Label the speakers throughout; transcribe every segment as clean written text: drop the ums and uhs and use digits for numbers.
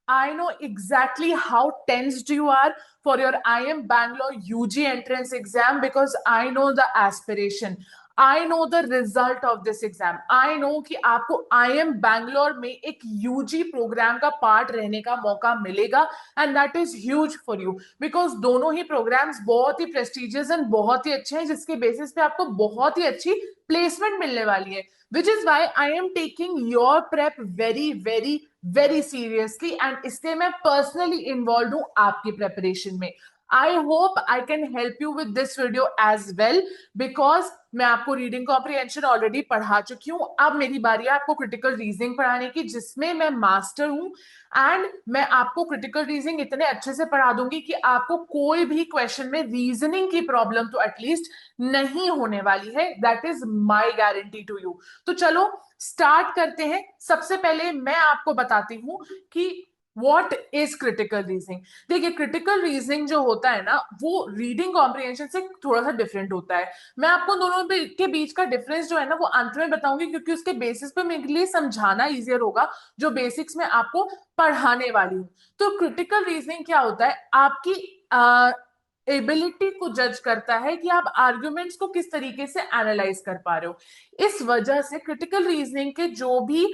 Speaker 1: I know exactly how tensed you are for your IM Bangalore UG entrance exam because I know the aspiration. I know the result of this exam. I know कि आपको IM Bangalore में एक UG programme का part रहने का मौका मिलेगा and that is huge for you because दोनों ही प्रोग्राम्स बहुत ही प्रेस्टिजियस एंड बहुत ही अच्छे हैं जिसके बेसिस पे आपको बहुत ही अच्छी प्लेसमेंट मिलने वाली है which is why I am taking your prep very very very seriously and इसलिए मैं पर्सनली इन्वॉल्व हूं आपकी प्रेपरेशन में. I hope I can help you with this video as well because मैं आपको रीडिंग कॉम्प्रिहेंशन ऑलरेडी पढ़ा चुकी हूं. अब मेरी बारी है आपको क्रिटिकल रीजनिंग पढ़ाने की जिसमें मैं मास्टर हूं एंड मैं आपको क्रिटिकल रीजनिंग इतने अच्छे से पढ़ा दूंगी कि आपको कोई भी क्वेश्चन में रीजनिंग की प्रॉब्लम तो एटलीस्ट नहीं होने वाली है. That is my guarantee to you. तो चलो स्टार्ट करते हैं. सबसे पहले मैं आपको बताती हूं कि व्हाट इज क्रिटिकल रीजनिंग. देखिए क्रिटिकल रीजनिंग जो होता है ना वो रीडिंग कॉम्प्रिहेंशन से थोड़ा सा डिफरेंट होता है. मैं आपको दोनों के बीच का डिफरेंस जो है ना वो अंत में बताऊंगी क्योंकि उसके बेसिस पे मेरे लिए समझाना इजियर होगा जो बेसिक्स में आपको पढ़ाने वाली हूँ. तो क्रिटिकल रीजनिंग क्या होता है आपकी एबिलिटी को जज करता है कि आप आर्ग्यूमेंट्स को किस तरीके से एनालाइज कर पा रहे हो. इस वजह से क्रिटिकल रीजनिंग के जो भी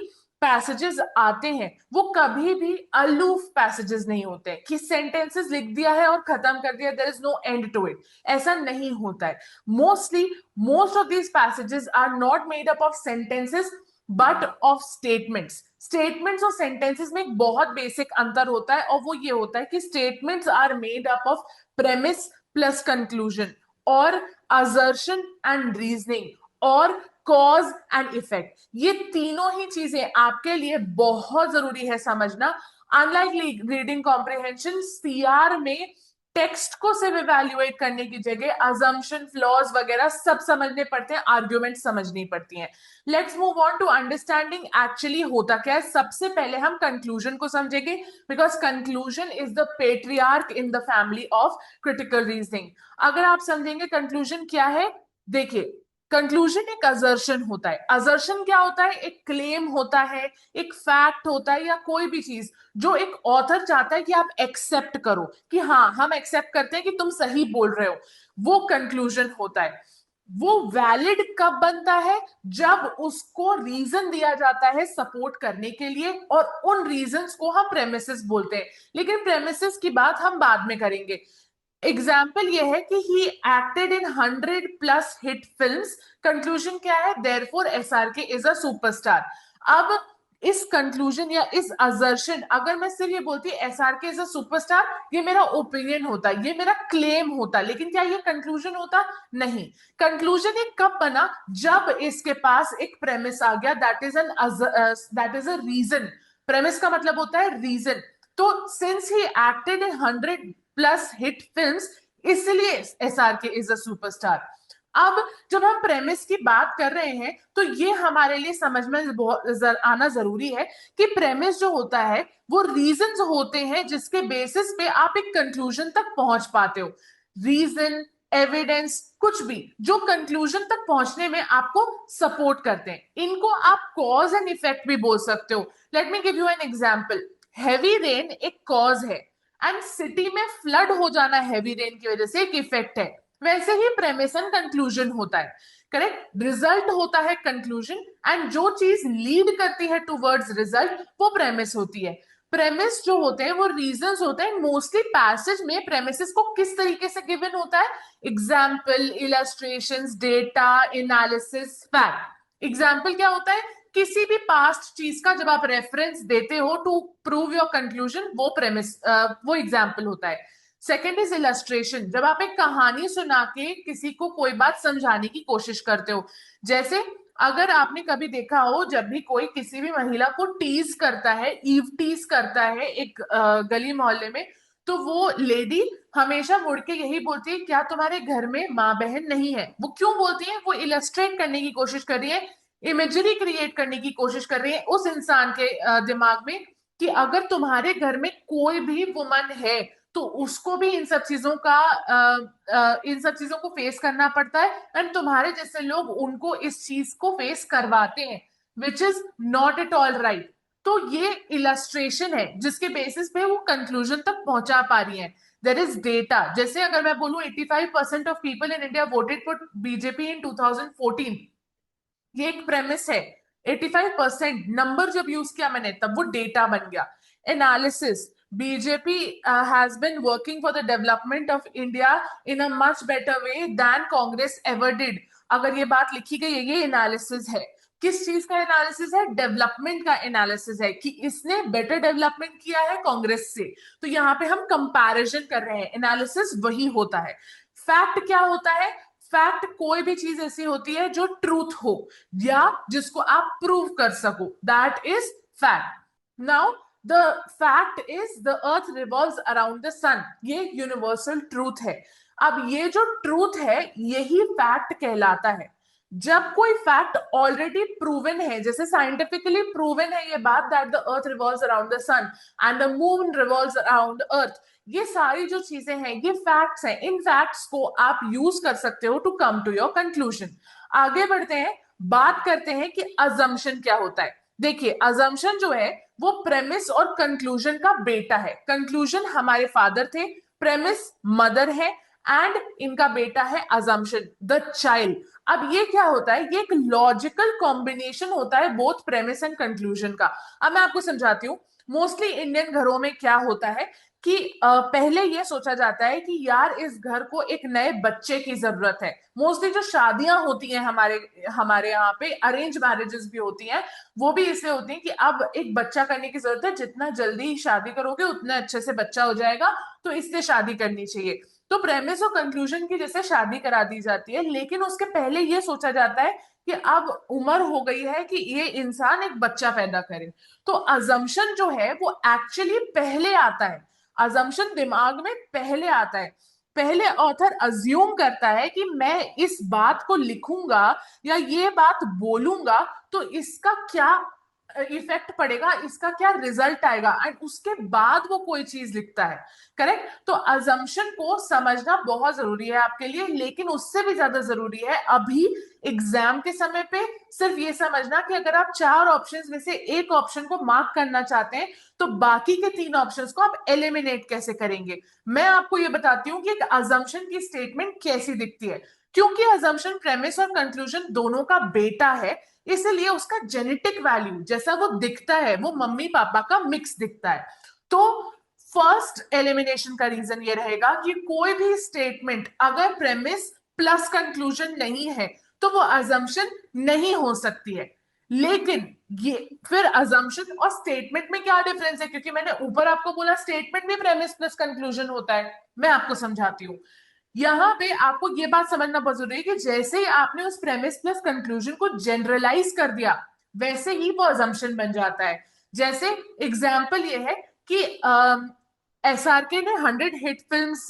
Speaker 1: पैसेजेस आते हैं वो कभी भी अलूफ पैसेजेस नहीं होते कि सेंटेंसेस लिख दिया है और खत्म कर दिया, there is no end to it. ऐसा नहीं होता है. Mostly most of these passages are not made up of sentences but of statements. Statements और सेंटेंसेस में एक बहुत बेसिक अंतर होता है और वो ये होता है कि statements are made up of premise plus conclusion और असर्शन एंड रीजनिंग और कॉज एंड इफेक्ट. ये तीनों ही चीजें आपके लिए बहुत जरूरी है समझना. अनलाइक रीडिंग कॉम्प्रिहेंशन सीआर में टेक्स्ट को सिर्फ इवेल्युएट करने की जगह अजम्पशन फ्लॉज वगैरह सब समझने पड़ते हैं, आर्ग्यूमेंट समझनी पड़ती हैं. Let's move on to understanding actually होता क्या है. सबसे पहले हम कंक्लूजन को समझेंगे because conclusion is the patriarch in the family of critical reasoning. अगर आप समझेंगे कंक्लूजन क्या है, देखिए कंक्लूजन एक असर्शन होता है. असर्शन क्या होता है, एक क्लेम होता है, एक फैक्ट होता है या कोई भी चीज जो एक ऑथर चाहता है कि आप एक्सेप्ट करो कि हाँ हम एक्सेप्ट करते हैं कि तुम सही बोल रहे हो, वो कंक्लूजन होता है. वो वैलिड कब बनता है, जब उसको रीजन दिया जाता है सपोर्ट करने के लिए और उन रीजंस को हम प्रेमिसेस बोलते हैं. लेकिन प्रेमिसेस की बात हम बाद में करेंगे. एग्जाम्पल ये है कि ही acted in 100+ hit films. Conclusion क्या है, therefore SRK is a superstar. अब इस कंक्लूजन या इस असर्शन अगर मैं सिर्फ ये बोलती एसआरके इज अ सुपरस्टार, ये मेरा ओपिनियन होता, ये मेरा क्लेम होता, लेकिन क्या ये कंक्लूजन होता, नहीं. कंक्लूजन एक कब बना, जब इसके पास एक प्रेमिस आ गया, that is a reason. Premise का मतलब होता है रीजन. तो since he acted in 100+ hit films, इसलिए एसआरके इज अ सुपरस्टार. अब जब हम प्रेमिस की बात कर रहे हैं तो ये हमारे लिए समझ में आना जरूरी है कि प्रेमिस जो होता है वो रीजंस होते हैं जिसके बेसिस पे आप एक कंक्लूजन तक पहुंच पाते हो. रीजन, एविडेंस, कुछ भी जो कंक्लूजन तक पहुंचने में आपको सपोर्ट करते हैं, इनको आप कॉज एंड इफेक्ट भी बोल सकते हो. Let me give you an example. Heavy rain एक कॉज है एंड सिटी में फ्लड हो जाना हैवी रेन की वजह से एक इफेक्ट है. वैसे ही प्रेमिस एंड कंक्लूजन होता है. करेक्ट. रिजल्ट होता है कंक्लूजन एंड जो चीज लीड करती है टूवर्ड्स रिजल्ट वो प्रेमिस होती है. प्रेमिस जो होते हैं वो रीजंस होते हैं. मोस्टली पैसेज में प्रेमिसेस को किस तरीके से गिवन होता है, example, illustrations, data, analysis, fact. Example क्या होता है, किसी भी पास्ट चीज का जब आप रेफरेंस देते हो टू प्रूव योर कंक्लूजन, वो प्रेमिस वो एग्जाम्पल होता है. सेकेंड इज इलस्ट्रेशन, जब आप एक कहानी सुना के किसी को कोई बात समझाने की कोशिश करते हो. जैसे अगर आपने कभी देखा हो जब भी कोई किसी भी महिला को टीज करता है, ईव टीज करता है एक गली मोहल्ले में, तो वो लेडी हमेशा मुड़ के यही बोलती है, क्या तुम्हारे घर में माँ बहन नहीं है. वो क्यों बोलती है, वो इलस्ट्रेट करने की कोशिश कर रही है, इमेजरी क्रिएट करने की कोशिश कर रही है उस इंसान के दिमाग में कि अगर तुम्हारे घर में कोई भी वुमन है तो उसको भी इन सब चीजों को फेस करना पड़ता है एंड तुम्हारे जैसे लोग उनको इस चीज को फेस करवाते हैं, which is not at all right. तो ये इलस्ट्रेशन है जिसके बेसिस पे वो कंक्लूजन तक पहुंचा पा रही है. There is data. जैसे अगर मैं बोलूं 85% of people in India voted for BJP in 2014, ये एक प्रेमिस है. 85% नंबर जब यूज किया मैंने तब वो डेटा बन गया. Analysis. BJP has been working for the development of India in a much better way than Congress ever did. अगर ये बात लिखी गई है, ये एनालिसिस है. किस चीज का एनालिसिस है? डेवलपमेंट का एनालिसिस है कि इसने बेटर डेवलपमेंट किया है कांग्रेस से. तो यहाँ पे हम कंपैरिजन कर रहे हैं. एनालिसिस वही होता है. फैक्ट क्या होता है? फैक्ट कोई भी चीज ऐसी होती है जो ट्रूथ हो या जिसको आप प्रूव कर सको, that is fact. Now the fact is the earth revolves around the sun. ये यूनिवर्सल ट्रूथ है. अब ये जो ट्रूथ है यही फैक्ट कहलाता है. जब कोई फैक्ट ऑलरेडी प्रूवन है, जैसे साइंटिफिकली प्रूवन है ये बात that the earth revolves around the sun and the moon revolves around earth, ये सारी जो चीजें हैं ये फैक्ट्स हैं. इन फैक्ट्स को आप यूज कर सकते हो to come to your conclusion. आगे बढ़ते हैं, बात करते हैं कि अजम्पशन क्या होता है. देखिए, अजम्पशन जो है वो प्रेमिस और कंक्लूजन का बेटा है. कंक्लूजन हमारे फादर थे, प्रेमिस मदर है, एंड इनका बेटा है अजम्पशन, द चाइल्ड. अब ये क्या होता है? ये एक लॉजिकल कॉम्बिनेशन होता है बोथ प्रेमिस एंड कंक्लूजन का. अब मैं आपको समझाती हूँ. मोस्टली इंडियन घरों में क्या होता है कि पहले ये सोचा जाता है कि यार इस घर को एक नए बच्चे की जरूरत है. मोस्टली जो शादियां होती हैं हमारे हमारे यहाँ पे, अरेंज मैरिजेस भी होती हैं, वो भी इसलिए होती हैं कि अब एक बच्चा करने की जरूरत है. जितना जल्दी शादी करोगे उतना अच्छे से बच्चा हो जाएगा, तो इससे शादी करनी चाहिए. तो प्रेमिस और कंक्लूजन की जैसे शादी करा दी जाती है, लेकिन उसके पहले ये सोचा जाता है कि अब उम्र हो गई है कि ये इंसान एक बच्चा पैदा करे. तो अजम्पशन जो है वो एक्चुअली पहले आता है. अजम्पशन दिमाग में पहले आता है. पहले ऑथर अज्यूम करता है कि मैं इस बात को लिखूंगा या ये बात बोलूंगा तो इसका क्या इफेक्ट पड़ेगा, इसका क्या रिजल्ट आएगा, एंड उसके बाद वो कोई चीज लिखता है. करेक्ट. तो अजम्पशन को समझना बहुत जरूरी है आपके लिए, लेकिन उससे भी ज्यादा जरूरी है अभी एग्जाम के समय पे सिर्फ ये समझना कि अगर आप 4 ऑप्शंस में से एक ऑप्शन को मार्क करना चाहते हैं तो बाकी के 3 ऑप्शंस को आप एलिमिनेट कैसे करेंगे. मैं आपको ये बताती हूँ कि एक अजम्पशन की स्टेटमेंट कैसी दिखती है. क्योंकि अजम्पशन प्रेमिस और कंक्लूजन दोनों का बेटा है, इसलिए उसका जेनेटिक वैल्यू जैसा वो दिखता है वो मम्मी पापा का मिक्स दिखता है. तो फर्स्ट एलिमिनेशन का रीजन ये रहेगा कि कोई भी स्टेटमेंट अगर प्रेमिस प्लस कंक्लूजन नहीं है तो वो अजम्पशन नहीं हो सकती है. लेकिन ये फिर अजम्पशन और स्टेटमेंट में क्या डिफरेंस है, क्योंकि मैंने ऊपर आपको बोला स्टेटमेंट भी प्रेमिस प्लस कंक्लूजन होता है. मैं आपको समझाती हूँ. यहाँ पे आपको ये बात समझना बहुत जरूरी है कि जैसे ही आपने उस प्रेमिस प्लस कंक्लूजन को जनरलाइज कर दिया वैसे ही वो अजम्पशन बन जाता है. जैसे एग्जाम्पल ये है कि एसआरके ने 100 हिट फिल्म्स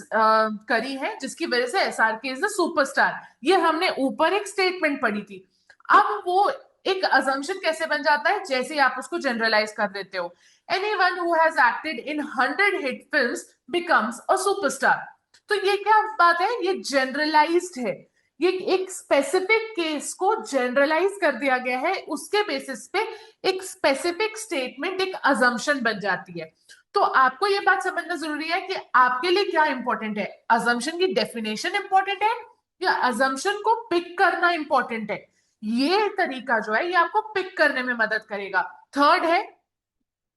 Speaker 1: करी हैं जिसकी वजह से एसआरके इज द सुपरस्टार. ये हमने ऊपर एक स्टेटमेंट पढ़ी थी. अब वो एक अजम्पशन कैसे बन जाता है? जैसे ही आप उसको जनरलाइज कर देते हो. Anyone who has acted in 100 hit films becomes a superstar. तो ये क्या बात है? ये जनरलाइज्ड है. ये एक स्पेसिफिक केस को जनरलाइज कर दिया गया है, उसके बेसिस पे एक स्पेसिफिक स्टेटमेंट एक अजम्पशन बन जाती है. तो आपको ये बात समझना जरूरी है कि आपके लिए क्या इंपॉर्टेंट है, अजम्पशन की डेफिनेशन इंपॉर्टेंट है या अजम्पशन को पिक करना इंपॉर्टेंट है. ये तरीका जो है ये आपको पिक करने में मदद करेगा. थर्ड है,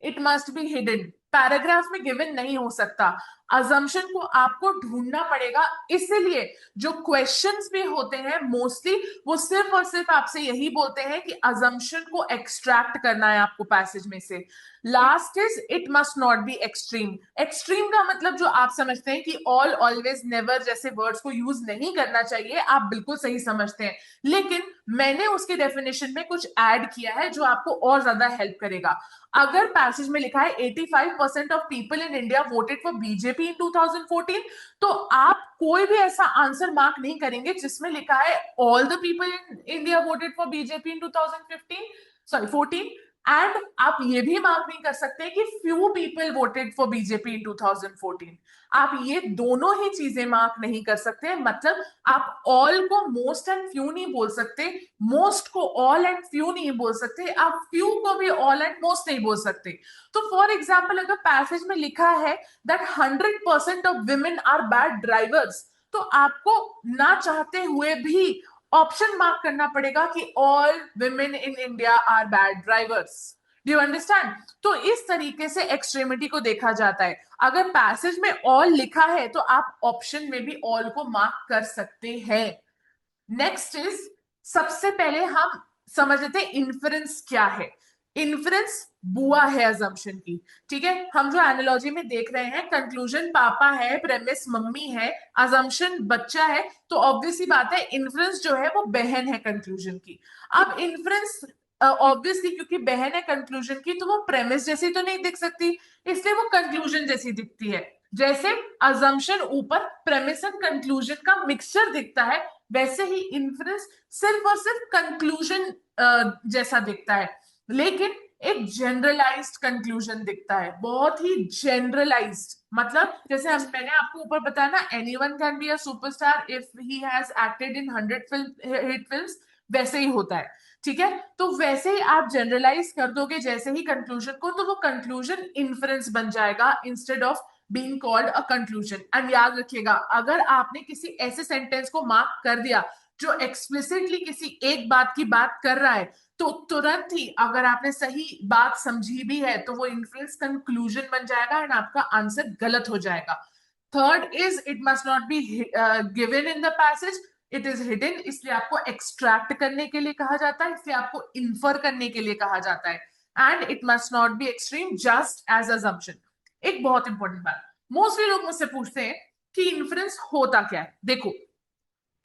Speaker 1: it must be hidden. Paragraph में गिवन नहीं हो सकता. अजम्पशन को आपको ढूंढना पड़ेगा. इसलिए जो क्वेश्चंस भी होते हैं मोस्टली वो सिर्फ और सिर्फ आपसे यही बोलते हैं कि अजम्पशन को एक्सट्रैक्ट करना है आपको पैसेज में से. Last is it must not be extreme. Extreme का मतलब जो आप समझते हैं कि ऑल, ऑलवेज, नेवर जैसे वर्ड्स को यूज नहीं करना चाहिए, आप बिल्कुल सही समझते हैं. लेकिन मैंने उसके डेफिनेशन में कुछ ऐड किया है जो आपको और ज्यादा हेल्प करेगा. अगर पैसेज में लिखा है 85% of people in India voted for BJP in 2014, तो आप कोई भी ऐसा आंसर मार्क नहीं करेंगे जिसमें लिखा है all the people in India voted for BJP in 2015 sorry 14 and आप ये भी मार्क नहीं कर सकते कि few people voted for BJP in 2014। आप ये दोनों ही चीजें मार्क नहीं कर सकते, मतलब आप ऑल को मोस्ट एंड फ्यू नहीं बोल सकते, मोस्ट को ऑल एंड फ्यू नहीं बोल सकते, आप फ्यू को भी ऑल एंड मोस्ट नहीं बोल सकते। तो फॉर एग्जाम्पल अगर पैसेज में लिखा है that 100% of women are bad drivers, तो आपको ना चाहते हुए भी ऑप्शन मार्क करना पड़ेगा कि all women in India are bad drivers. Do you understand? तो इस तरीके से एक्सट्रीमिटी को देखा जाता है। अगर पैसेज में ऑल लिखा है तो आप ऑप्शन में भी ऑल को मार्क कर सकते हैं। नेक्स्ट इज, सबसे पहले हम समझ लेते हैं इन्फरेंस क्या है। इन्फरेंस बुआ है अजम्पशन की, ठीक है। हम जो एनालॉजी में देख रहे हैं, कंक्लूजन पापा है, प्रेमिस मम्मी है, अजम्पशन बच्चा है, तो ऑब्वियसली बात है इन्फरेंस जो है वो बहन है कंक्लूजन की। अब इन्फरेंस ऑब्वियसली क्योंकि बहन है कंक्लूजन की, तो वो प्रेमिस जैसी तो नहीं दिख सकती, इसलिए वो कंक्लूजन जैसी दिखती है। जैसे अजम्पशन ऊपर, प्रेमिस एंड कंक्लूजन का मिक्सचर दिखता है, वैसे ही इन्फरेंस सिर्फ और सिर्फ कंक्लूजन जैसा दिखता है, लेकिन एक जनरलाइज्ड कंक्लूजन दिखता है, बहुत ही जनरलाइज्ड। मतलब जैसे मैंने आपको ऊपर बताया ना, anyone can be a superstar if he has acted in 100 hit films, वैसे ही होता है, ठीक है। तो वैसे ही आप जनरलाइज कर दोगे जैसे ही कंक्लूजन को, तो वो कंक्लूजन इन्फरेंस बन जाएगा instead of being called a conclusion. And याद रखिएगा, अगर आपने किसी ऐसे सेंटेंस को मार्क कर दिया जो एक्सप्लिसिटली किसी एक बात की बात कर रहा है, तो तुरंत ही अगर आपने सही बात समझी भी है तो वो इन्फ्लुएंस कंक्लूजन बन जाएगा एंड आपका आंसर गलत हो जाएगा। Third is, it must not be given in the passage, it is hidden, इसलिए आपको एक्सट्रैक्ट करने के लिए कहा जाता है, इसलिए आपको इन्फर करने के लिए कहा जाता है। And it must not be extreme just as assumption. एक बहुत इंपॉर्टेंट बात, मोस्टली लोग मुझसे पूछते हैं कि इन्फ्लुएंस होता क्या है। देखो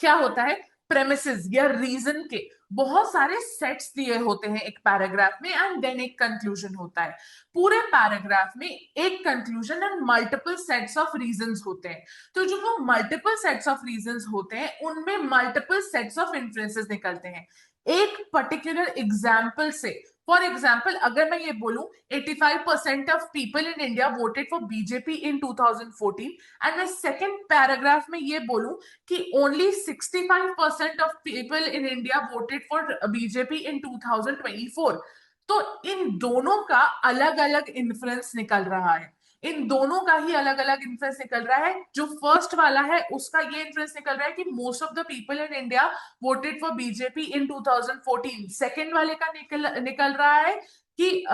Speaker 1: क्या होता है, प्रेमिसेस या रीजन के बहुत सारे सेट्स दिए होते हैं एक पैराग्राफ में, एंड देन एक कंक्लूजन होता है। पूरे पैराग्राफ में एक conclusion and multiple sets of reasons होते हैं। तो जो वो मल्टीपल सेट्स ऑफ रीजंस होते हैं उनमें मल्टीपल सेट्स ऑफ इन्फ्लुएंसेस निकलते हैं एक पर्टिकुलर एग्जाम्पल से। फॉर एग्जाम्पल अगर मैं ये बोलूं 85% of people in India voted for BJP in 2014, and मैं सेकेंड पैराग्राफ में ये बोलूं कि only 65% of people in India voted for BJP in 2024, तो इन दोनों का अलग अलग इन्फ्लुएंस निकल रहा है। इन दोनों का ही अलग अलग इन्फ्लुएंस निकल रहा है। जो फर्स्ट वाला है उसका ये इन्फ्लुएंस निकल रहा है कि most of the people in India voted for BJP in 2014। Second वाले का निकल रहा है कि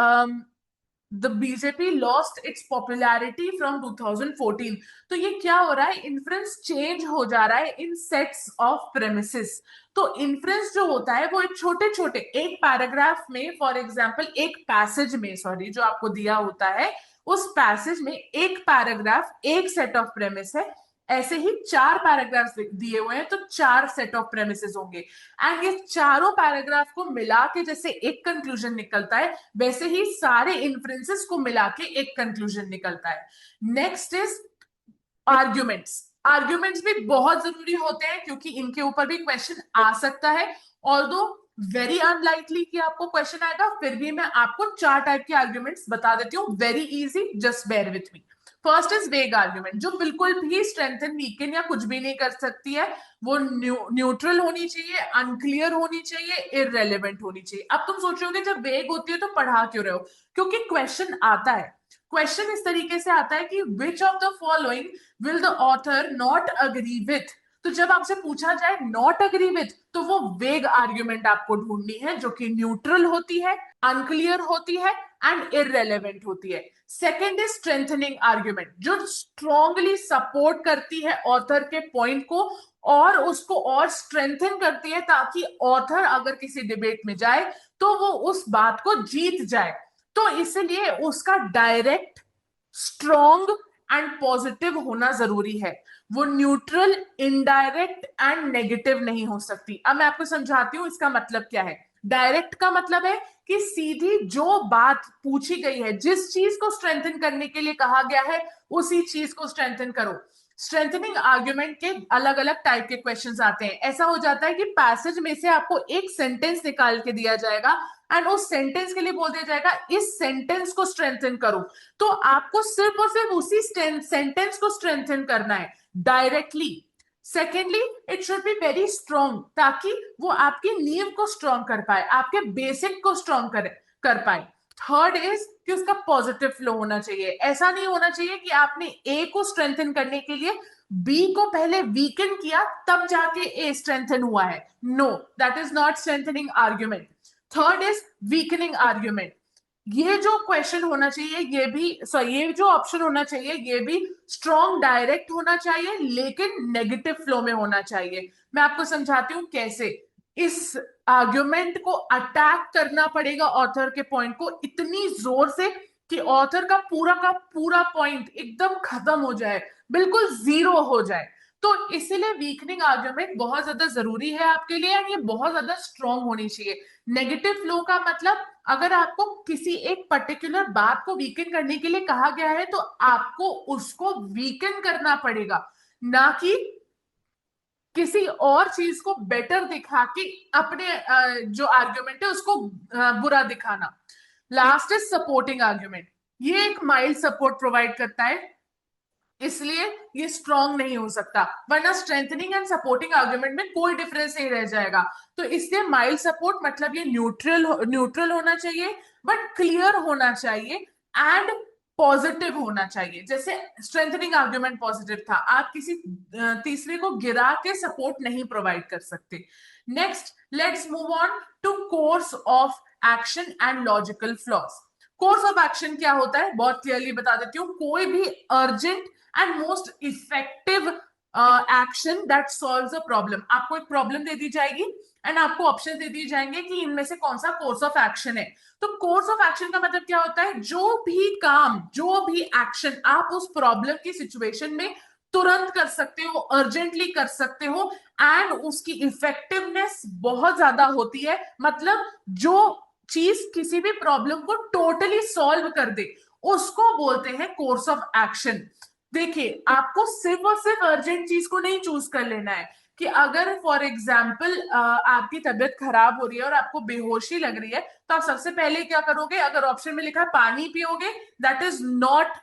Speaker 1: the BJP lost its popularity from 2014। तो ये क्या हो रहा है, इन्फ्लुएंस चेंज हो जा रहा है इन सेट्स ऑफ प्रेमिसेस। तो इन्फ्लुएंस जो होता है वो एक छोटे छोटे एक पैराग्राफ में, फॉर एग्जांपल एक पैसेज में, सॉरी, जो आपको दिया होता है उस पैसेज में एक पैराग्राफ एक सेट ऑफ प्रेमिस है, ऐसे ही चार पैराग्राफ्स दिए हुए हैं तो चार सेट ऑफ प्रेमिसेस होंगे, एंड ये चारों पैराग्राफ को मिला के जैसे एक कंक्लूजन निकलता है, वैसे ही सारे इन्फ्लुएंसेस को मिला के एक कंक्लूजन निकलता है। Next is arguments. आर्ग्यूमेंट्स भी बहुत जरूरी होते हैं क्योंकि इनके ऊपर भी क्वेश्चन आ सकता है, ऑल्दो वेरी अनलाइकली कि आपको क्वेश्चन आएगा, फिर भी मैं आपको चार टाइप के आर्ग्यूमेंट्स बता देती हूँ, very easy, just bear with me. First is vague argument, जो बिल्कुल भी स्ट्रेंथन वीकन या कुछ भी नहीं कर सकती है, वो न्यूट्रल होनी चाहिए, अनक्लियर होनी चाहिए, इररेलेवेंट होनी चाहिए। अब तुम सोचोगे जब वेग होती है तो पढ़ा क्यों रहे हो, क्योंकि क्वेश्चन आता है। क्वेश्चन इस तरीके से आता है कि which of the following will the author not agree with. तो जब आपसे पूछा जाए नॉट अग्री विथ, तो वो वेग आर्ग्यूमेंट आपको ढूंढनी है जो कि न्यूट्रल होती है, अनक्लियर होती है एंड इररेलेवेंट होती है। सेकेंड इज स्ट्रेंथनिंग आर्ग्यूमेंट, जो स्ट्रॉन्गली सपोर्ट करती है ऑथर के पॉइंट को और उसको और स्ट्रेंथन करती है, ताकि ऑथर अगर किसी डिबेट में जाए तो वो उस बात को जीत जाए। तो इसलिए उसका डायरेक्ट, स्ट्रॉन्ग एंड पॉजिटिव होना जरूरी है। वो न्यूट्रल, इनडायरेक्ट एंड नेगेटिव नहीं हो सकती। अब मैं आपको समझाती हूं इसका मतलब क्या है। डायरेक्ट का मतलब है कि सीधी जो बात पूछी गई है, जिस चीज को स्ट्रेंथन करने के लिए कहा गया है उसी चीज को स्ट्रेंथन करो। स्ट्रेंथनिंग आर्ग्यूमेंट के अलग अलग टाइप के क्वेश्चंस आते हैं। ऐसा हो जाता है कि पैसेज में से आपको एक सेंटेंस निकाल के दिया जाएगा, एंड उस सेंटेंस के लिए बोल दिया जाएगा इस सेंटेंस को स्ट्रेंथन करो, तो आपको सिर्फ और सिर्फ उसी सेंटेंस को स्ट्रेंथन करना है directly. Secondly, it should be very strong, ताकि वो आपकी नींव को स्ट्रॉन्ग कर पाए, आपके बेसिक को स्ट्रॉन्ग कर पाए। थर्ड इज कि उसका पॉजिटिव फ्लो होना चाहिए। ऐसा नहीं होना चाहिए कि आपने ए को स्ट्रेंथन करने के लिए बी को पहले वीकन किया तब जाके ए स्ट्रेंथन हुआ है। No, that is not strengthening argument. Third is weakening argument. ये जो क्वेश्चन होना चाहिए, ये भी सॉरी, ये जो ऑप्शन होना चाहिए, ये भी स्ट्रॉन्ग डायरेक्ट होना चाहिए, लेकिन नेगेटिव फ्लो में होना चाहिए। मैं आपको समझाती हूँ कैसे। इस आर्ग्यूमेंट को अटैक करना पड़ेगा ऑथर के पॉइंट को इतनी जोर से कि ऑथर का पूरा पॉइंट एकदम खत्म हो जाए, बिल्कुल जीरो हो जाए। तो इसीलिए वीकनिंग आर्ग्यूमेंट बहुत ज्यादा जरूरी है आपके लिए, ये बहुत ज्यादा स्ट्रॉन्ग होनी चाहिए। नेगेटिव फ्लो का मतलब, अगर आपको किसी एक पर्टिकुलर बात को वीकन करने के लिए कहा गया है, तो आपको उसको वीकन करना पड़ेगा, ना कि किसी और चीज को बेटर दिखा के अपने जो आर्ग्यूमेंट है उसको बुरा दिखाना। Last is supporting argument. ये एक माइल्ड सपोर्ट प्रोवाइड करता है, इसलिए ये स्ट्रॉन्ग नहीं हो सकता, वरना स्ट्रेंथनिंग एंड सपोर्टिंग आर्ग्यूमेंट में कोई डिफरेंस नहीं रह जाएगा। तो इसलिए माइल्ड सपोर्ट मतलब ये न्यूट्रल होना चाहिए, बट क्लियर होना चाहिए एंड पॉजिटिव होना चाहिए। जैसे स्ट्रेंथनिंग आर्ग्यूमेंट पॉजिटिव था, आप किसी तीसरे को गिरा के सपोर्ट नहीं प्रोवाइड कर सकते। Next, let's move on to course of action and logical flaws. Course of action क्या होता है, बहुत क्लियरली बता देती हूँ। कोई भी urgent and most effective action that solves a problem. आपको एक प्रॉब्लम दे दी जाएगी एंड आपको ऑप्शन दे दिए जाएंगे कि इनमें से कौन सा कोर्स ऑफ एक्शन है। तो कोर्स ऑफ एक्शन का मतलब क्या होता है, जो भी काम, जो भी एक्शन आप उस प्रॉब्लम की सिचुएशन में तुरंत कर सकते हो, अर्जेंटली कर सकते हो, एंड उसकी इफेक्टिवनेस बहुत ज्यादा होती है। मतलब जो चीज किसी भी प्रॉब्लम को टोटली सॉल्व कर दे, उसको बोलते हैं कोर्स ऑफ एक्शन। देखिए, आपको सिर्फ और सिर्फ अर्जेंट चीज को नहीं चूज कर लेना है, कि अगर फॉर एग्जाम्पल आपकी तबीयत खराब हो रही है और आपको बेहोशी लग रही है, तो आप सबसे पहले क्या करोगे, अगर ऑप्शन में लिखा है पानी पियोगे, that is not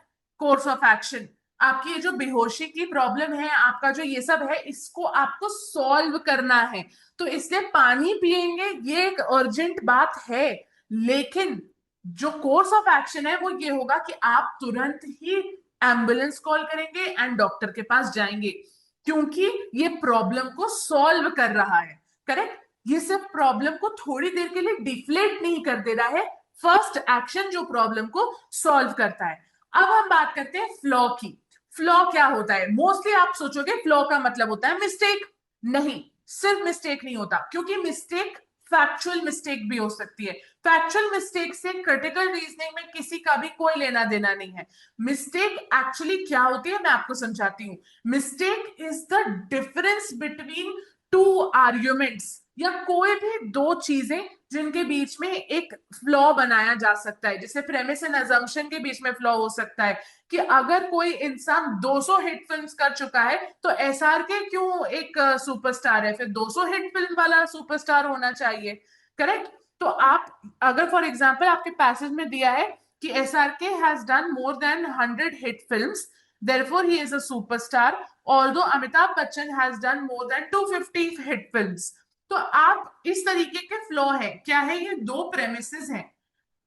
Speaker 1: course of action. आपकी ये जो बेहोशी की प्रॉब्लम है, आपका जो ये सब है, इसको आपको सॉल्व करना है, तो इसलिए पानी पिएंगे ये एक अर्जेंट बात है। लेकिन जो कोर्स ऑफ एक्शन है वो ये होगा कि आप तुरंत ही एम्बुलेंस कॉल करेंगे एंड डॉक्टर के पास जाएंगे, क्योंकि ये प्रॉब्लम को सॉल्व कर रहा है। करेक्ट? ये सिर्फ प्रॉब्लम को थोड़ी देर के लिए डिफ्लेट नहीं कर दे रहा है, फर्स्ट एक्शन जो प्रॉब्लम को सॉल्व करता है। अब हम बात करते हैं फ्लॉ की। फ्लॉ क्या होता है? मोस्टली आप सोचोगे फ्लॉ का मतलब होता है मिस्टेक। नहीं, सिर्फ मिस्टेक नहीं होता, क्योंकि मिस्टेक फैक्चुअल मिस्टेक भी हो सकती है। फैक्चुअल मिस्टेक से क्रिटिकल रीजनिंग में किसी का भी कोई लेना देना नहीं है। मिस्टेक एक्चुअली क्या होती है मैं आपको समझाती हूँ। Mistake is the difference between two arguments, या कोई भी दो चीजें जिनके बीच में एक फ्लॉ बनाया जा सकता है। जैसे प्रेमिस एंड अजम्पशन के बीच में फ्लॉ हो सकता है कि अगर कोई इंसान 200 हिट फिल्म्स कर चुका है, तो एसआरके क्यों एक सुपरस्टार है, फिर 200 हिट फिल्म वाला सुपरस्टार होना चाहिए। करेक्ट? तो आप अगर फॉर एग्जाम्पल आपके पैसेज में दिया है कि SRK has done more than 100 hit films, therefore he is a superstar, although Amitabh Bachchan has done more than 250 hit films। तो आप इस तरीके के फ्लॉ है, क्या है, ये दो प्रेमिसेस हैं।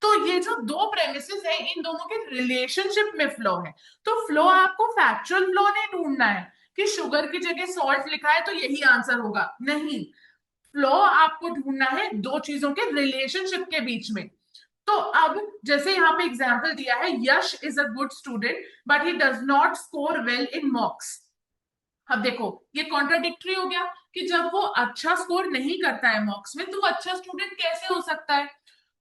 Speaker 1: तो ये जो दो प्रेमिसेस हैं, इन दोनों के रिलेशनशिप में फ्लॉ है। तो फ्लॉ आपको फैक्चुअल फ्लॉ नहीं ढूंढना है कि शुगर की जगह सॉल्ट लिखा है तो यही आंसर होगा, नहीं। फ्लॉ आपको ढूंढना है दो चीजों के रिलेशनशिप के बीच में। तो अब जैसे यहाँ पे एग्जाम्पल दिया है, Yash is a good student but he does not score well in mocks. अब देखो, ये कॉन्ट्राडिक्टरी हो गया कि जब वो अच्छा स्कोर नहीं करता है मॉक्स में, तो वो अच्छा स्टूडेंट कैसे हो सकता है।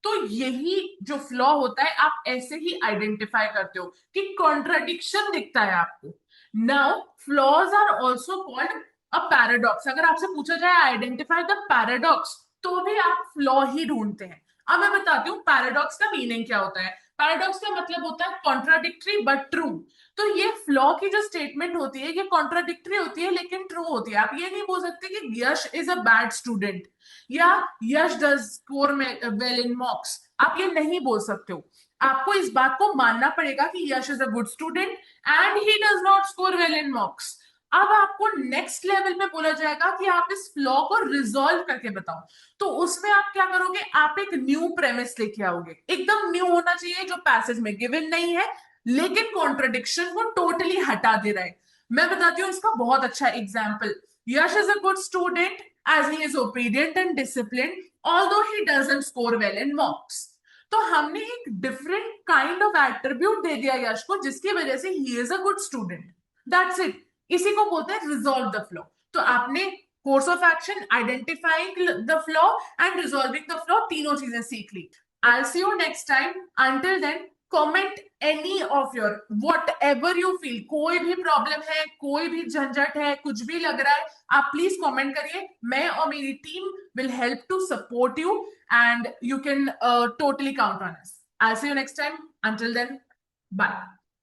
Speaker 1: तो यही जो फ्लॉ होता है, आप ऐसे ही आइडेंटिफाई करते हो कि कॉन्ट्राडिक्शन दिखता है आपको। Now flaws are also called a paradox. अगर आपसे पूछा जाए आइडेंटिफाई द पैराडॉक्स, तो भी आप फ्लॉ ही ढूंढते हैं। अब मैं बताती हूँ पैराडॉक्स का मीनिंग क्या होता है। पैराडॉक्स का मतलब होता है कॉन्ट्राडिक्टरी बट ट्रू। तो ये फ्लॉ की जो स्टेटमेंट होती है ये कॉन्ट्राडिक्टरी होती है लेकिन ट्रू होती है। आप ये नहीं बोल सकते कि Yash is a bad student या Yash does score well in mocks, आप ये नहीं बोल सकते हो। आपको इस बात को मानना पड़ेगा कि Yash is a good student and he does not score well in mocks. अब आपको नेक्स्ट लेवल में बोला जाएगा कि आप इस फ्लॉ को रिजॉल्व करके बताओ। तो उसमें आप क्या करोगे, आप एक न्यू प्रेमिस लेके आओगे, एकदम न्यू होना चाहिए जो पैसेज में गिवन नहीं है लेकिन कॉन्ट्रडिक्शन को टोटली हटा दे रहा है। मैं बताती हूँ इसका बहुत अच्छा example. Yash is a good student as he is obedient and discipline although he doesn't score well in mocks. तो हमने एक डिफरेंट काइंड ऑफ एट्रीब्यूट दे दिया यश को जिसकी वजह से he is a good student. That's it. इसी को बोलते हैं रिजॉल्व द फ्लॉ। तो आपने course of action, identifying the flaw and resolving the flaw, तीनों चीजें सीख ली। I'll see you next time. Until then, comment any of your whatever you feel. कोई भी प्रॉब्लम है, कोई भी झंझट है, कुछ भी लग रहा है, आप प्लीज कमेंट करिए। मैं और मेरी team will help to support you and you can totally count on us. I'll see you next time. Until then, bye.